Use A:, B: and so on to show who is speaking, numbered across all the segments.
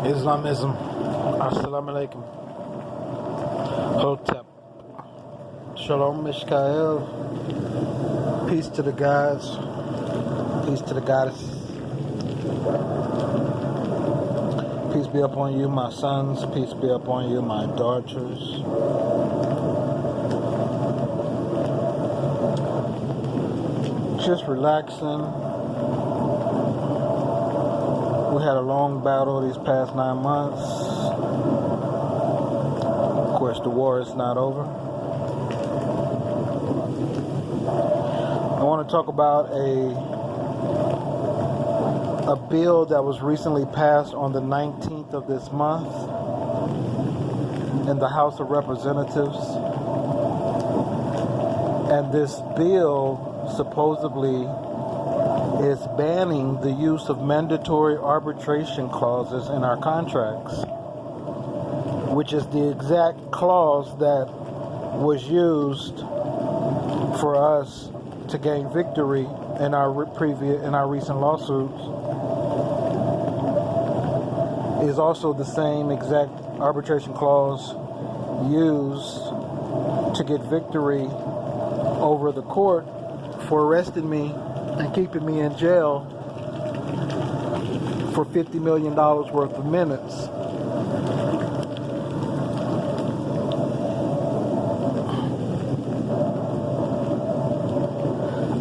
A: Islamism. Assalamu alaikum. Hotep. Shalom Mishkael. Peace to the gods. Peace to the goddess. Peace be upon you, my sons. Peace be upon you, my daughters. Just relaxing. We had a long battle these past 9 months. Of course, the war is not over. I want to talk about a bill that was recently passed on the 19th of this month in the House of Representatives. And this bill supposedly is banning the use of mandatory arbitration clauses in our contracts, which is the exact clause that was used for us to gain victory in our recent lawsuits. Is also the same exact arbitration clause used to get victory over the court for arresting me and keeping me in jail for $50 million worth of minutes.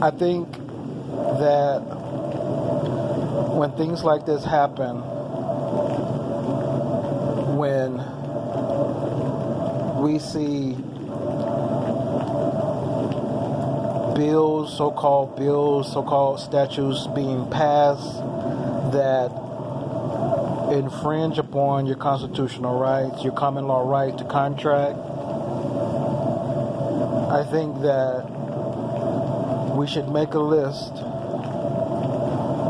A: I think that when things like this happen, when we see so-called statutes being passed that infringe upon your constitutional rights, your common law right to contract, I think that we should make a list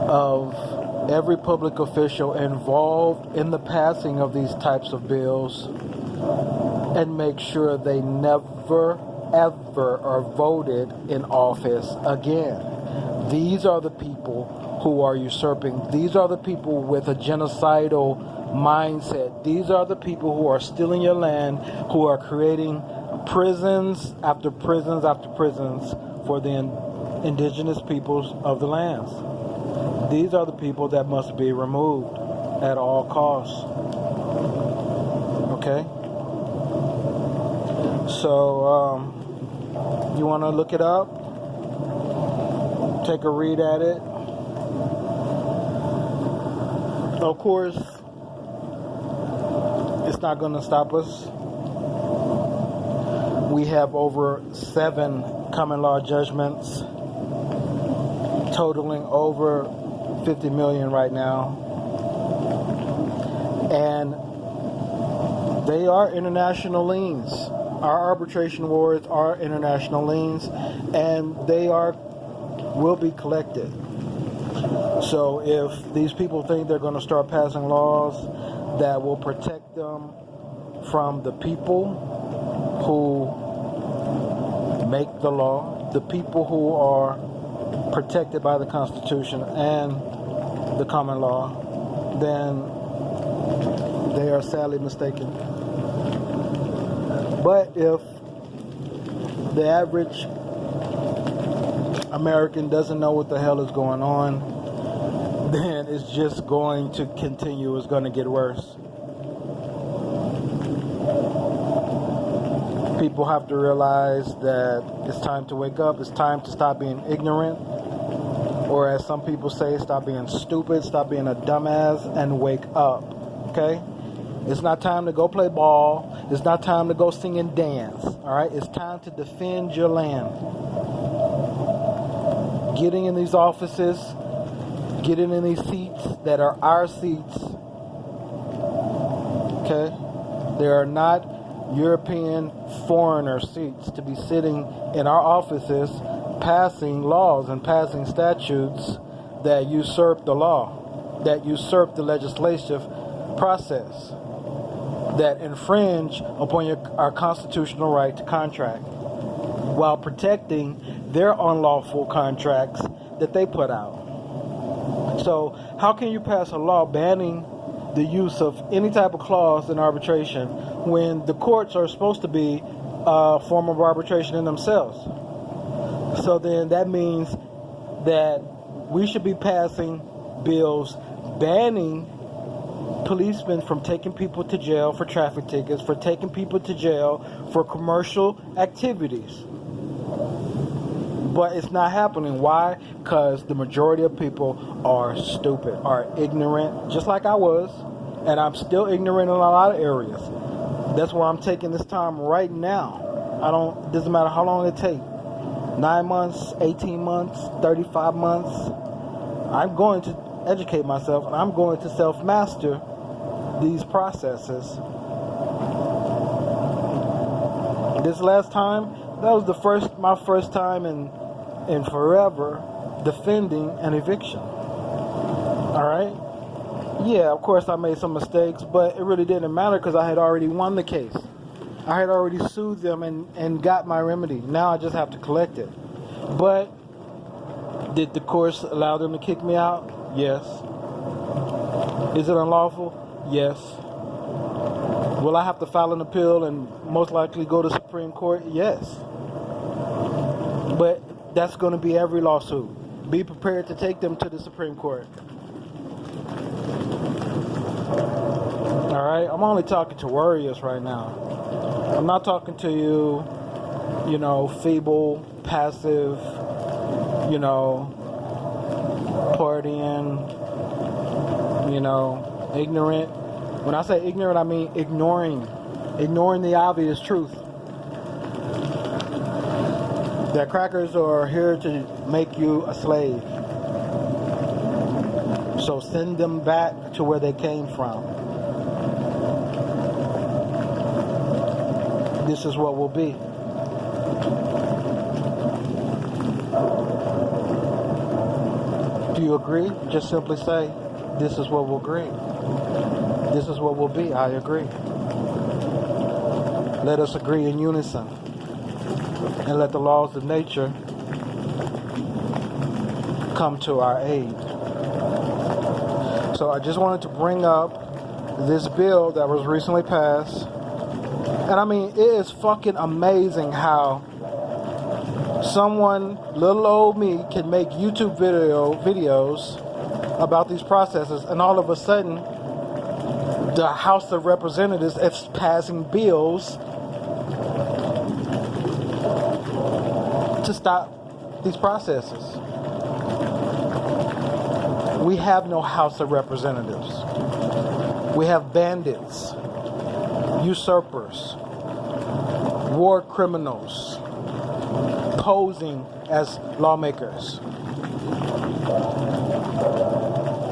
A: of every public official involved in the passing of these types of bills and make sure they never ever are voted in office again. These are the people who are usurping. These are the people with a genocidal mindset. These are the people who are stealing your land, who are creating prisons after prisons after prisons for the indigenous peoples of the lands. These are the people that must be removed at all costs. Okay? So, you want to look it up? Take a read at it. Of course, it's not going to stop us. We have over 7 common law judgments totaling over 50 million right now. And they are international liens. Our arbitration awards are international liens, and they will be collected. So if these people think they're going to start passing laws that will protect them from the people who make the law, the people who are protected by the Constitution and the common law, then they are sadly mistaken. But if the average American doesn't know what the hell is going on, then it's just going to continue. It's going to get worse. People have to realize that it's time to wake up. It's time to stop being ignorant. Or as some people say, stop being stupid, stop being a dumbass, and wake up. Okay? It's not time to go play ball. It's not time to go sing and dance. All right? It's time to defend your land. Getting in these offices, getting in these seats that are our seats. Okay? They are not European foreigner seats to be sitting in our offices passing laws and passing statutes that usurp the law, that usurp the legislative process, that infringe upon our constitutional right to contract while protecting their unlawful contracts that they put out. So how can you pass a law banning the use of any type of clause in arbitration when the courts are supposed to be a form of arbitration in themselves. So then that means that we should be passing bills banning policemen from taking people to jail for traffic tickets, for taking people to jail for commercial activities. But it's not happening. Why? Because the majority of people are stupid, are ignorant, just like I was, and I'm still ignorant in a lot of areas. That's why I'm taking this time right now. It doesn't matter how long it takes. 9 months, 18 months, 35 months. I'm going to educate myself, and I'm going to self-master these processes. This last time, that was my first time in forever defending an eviction. All right? Yeah, of course I made some mistakes, but it really didn't matter because I had already won the case. I had already sued them and got my remedy. Now I just have to collect it. But did the courts allow them to kick me out? Yes. Is it unlawful? Yes. Will I have to file an appeal and most likely go to Supreme Court? Yes. But that's going to be every lawsuit. Be prepared to take them to the Supreme Court. All right? I'm only talking to warriors right now. I'm not talking to you, feeble, passive, partying, ignorant. When I say ignorant, I mean ignoring the obvious truth. That crackers are here to make you a slave. So send them back to where they came from. This is what will be. Do you agree? Just simply say, this is what will agree. This is what will be. I agree. Let us agree in unison. And let the laws of nature come to our aid. So I just wanted to bring up this bill that was recently passed. And I mean, it is fucking amazing how someone, little old me, can make YouTube videos about these processes, and all of a sudden, the House of Representatives is passing bills to stop these processes. We have no House of Representatives. We have bandits, usurpers, war criminals posing as lawmakers.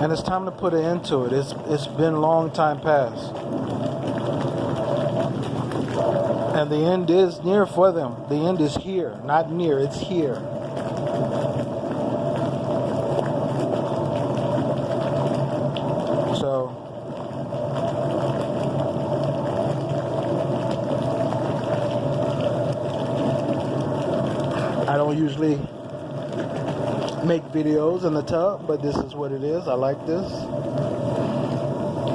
A: And it's time to put an end to it. It's been a long time past. And the end is near for them. The end is here. Not near, it's here. So I don't usually make videos in the tub, but this is what it is. I like this.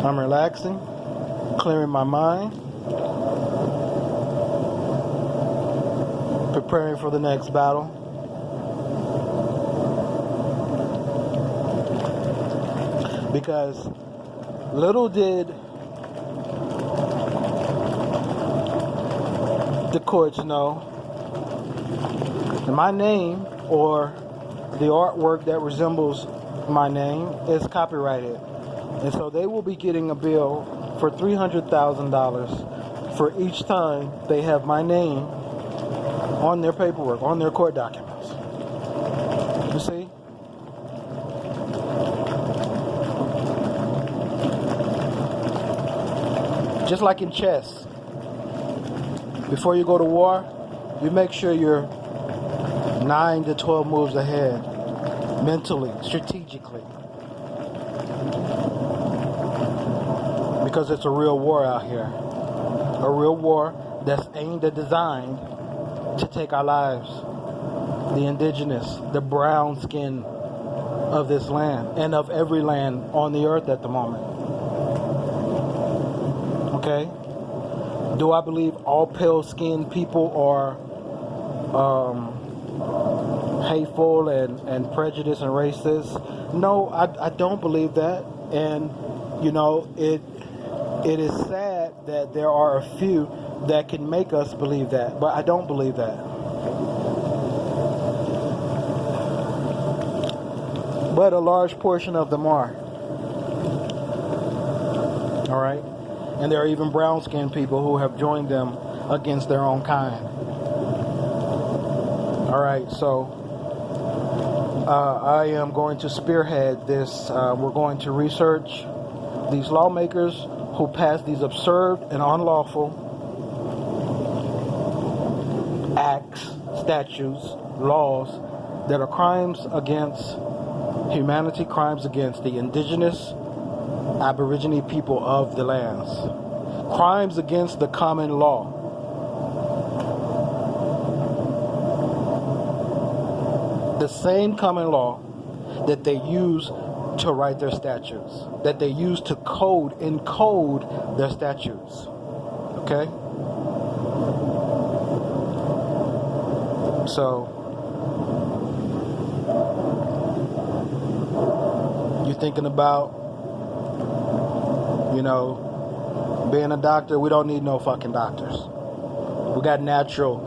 A: I'm relaxing, clearing my mind, preparing for the next battle. Because little did the courts know my name or the artwork that resembles my name is copyrighted. And so they will be getting a bill for $300,000 for each time they have my name on their paperwork, on their court documents. You see? Just like in chess, before you go to war, you make sure you're 9 to 12 moves ahead, mentally, strategically. Because it's a real war out here. A real war that's aimed and designed to take our lives. The indigenous, the brown skin of this land and of every land on the earth at the moment. Okay? Do I believe all pale-skinned people are hateful and prejudiced and racist? No, I don't believe that. And, you know, it is sad that there are a few that can make us believe that, but I don't believe that. But a large portion of them are. All right? And there are even brown-skinned people who have joined them against their own kind. All right, so I am going to spearhead this. We're going to research these lawmakers who pass these absurd and unlawful acts, statutes, laws that are crimes against humanity, crimes against the indigenous, Aborigine people of the lands, crimes against the common law. The same common law that they use to write their statutes, that they use to encode their statutes. Okay? So, you're thinking about, you know, being a doctor. We don't need no fucking doctors. We got natural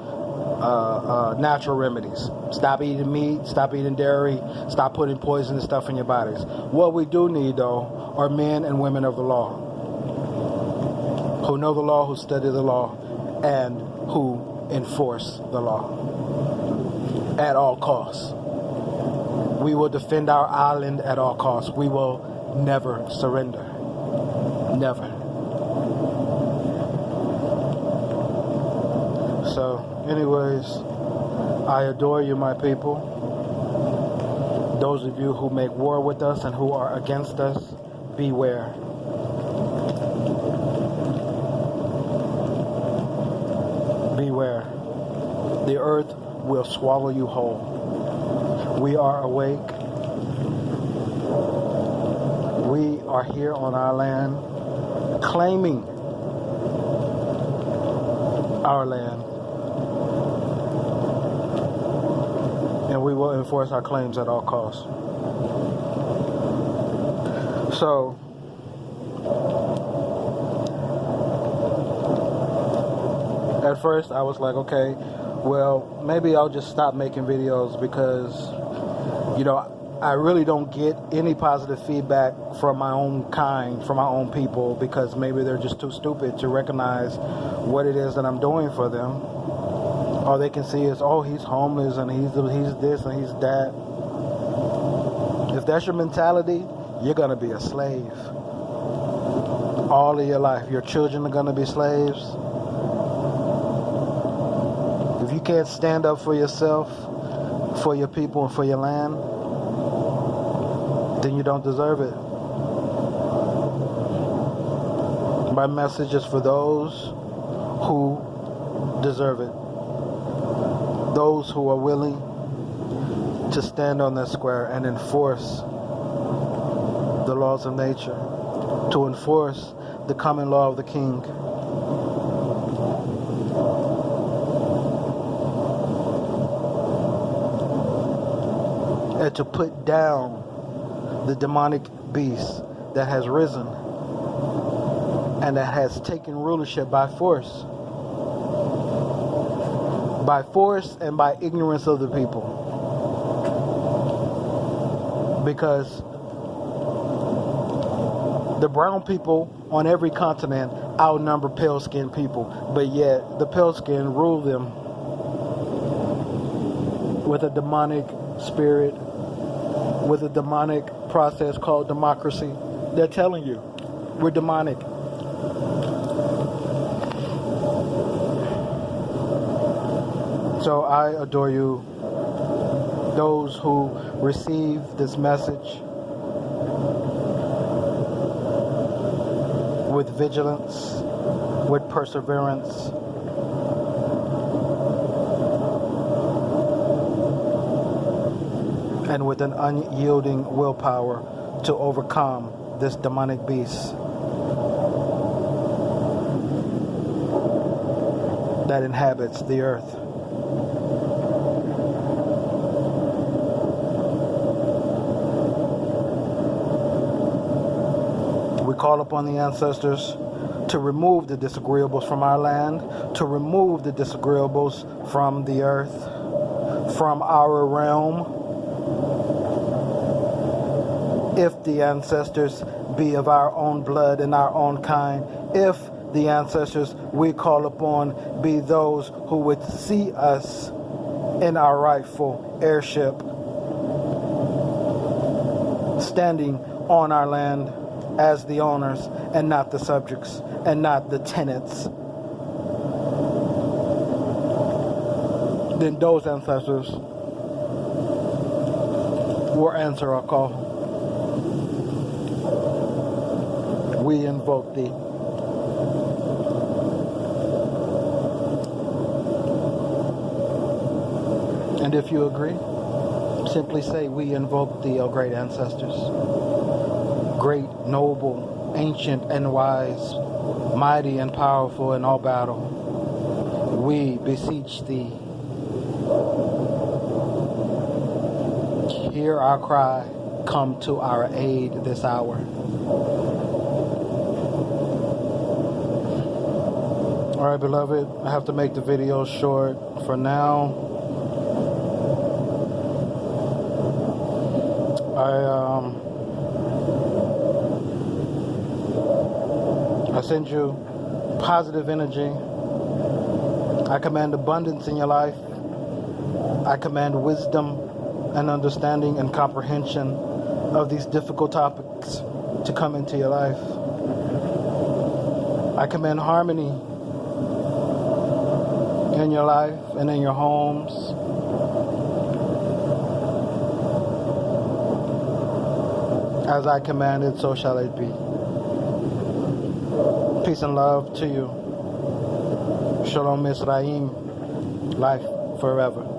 A: remedies. Stop eating meat, stop eating dairy, stop putting poisonous stuff in your bodies. What we do need, though, are men and women of the law, who know the law, who study the law, and who enforce the law at all costs. We will defend our island at all costs. We will never surrender. Never. So, anyways, I adore you, my people. Those of you who make war with us and who are against us, beware. Beware. The earth will swallow you whole. We are awake. We are here on our land, claiming our land. And we will enforce our claims at all costs. So, at first I was like, okay, well, maybe I'll just stop making videos because, you know, I really don't get any positive feedback from my own kind, from my own people, because maybe they're just too stupid to recognize what it is that I'm doing for them. All they can see is, oh, he's homeless and he's this and he's that. If that's your mentality, you're going to be a slave. All of your life. Your children are going to be slaves. If you can't stand up for yourself, for your people, and for your land, then you don't deserve it. My message is for those who deserve it. Those who are willing to stand on that square and enforce the laws of nature, to enforce the common law of the king. And to put down the demonic beast that has risen and that has taken rulership by force. By force and by ignorance of the people. Because the brown people on every continent outnumber pale-skinned people, but yet the pale-skinned rule them with a demonic spirit, with a demonic process called democracy. They're telling you, we're demonic. So I adore you, those who receive this message with vigilance, with perseverance, and with an unyielding willpower to overcome this demonic beast. that inhabits the earth. We call upon the ancestors to remove the disagreeables from our land, to remove the disagreeables from the earth, from our realm. If the ancestors be of our own blood and our own kind, if the ancestors we call upon be those who would see us in our rightful heirship, standing on our land as the owners and not the subjects and not the tenants, then those ancestors will answer our call. We invoke thee. And if you agree, simply say, we invoke thee, O great ancestors, great, noble, ancient, and wise, mighty and powerful in all battle. We beseech thee. Hear our cry, come to our aid this hour. All right, beloved, I have to make the video short for now. I send you positive energy. I command abundance in your life. I command wisdom and understanding and comprehension of these difficult topics to come into your life. I command harmony in your life and in your homes. As I commanded, so shall it be. Peace and love to you. Shalom Israel. Life forever.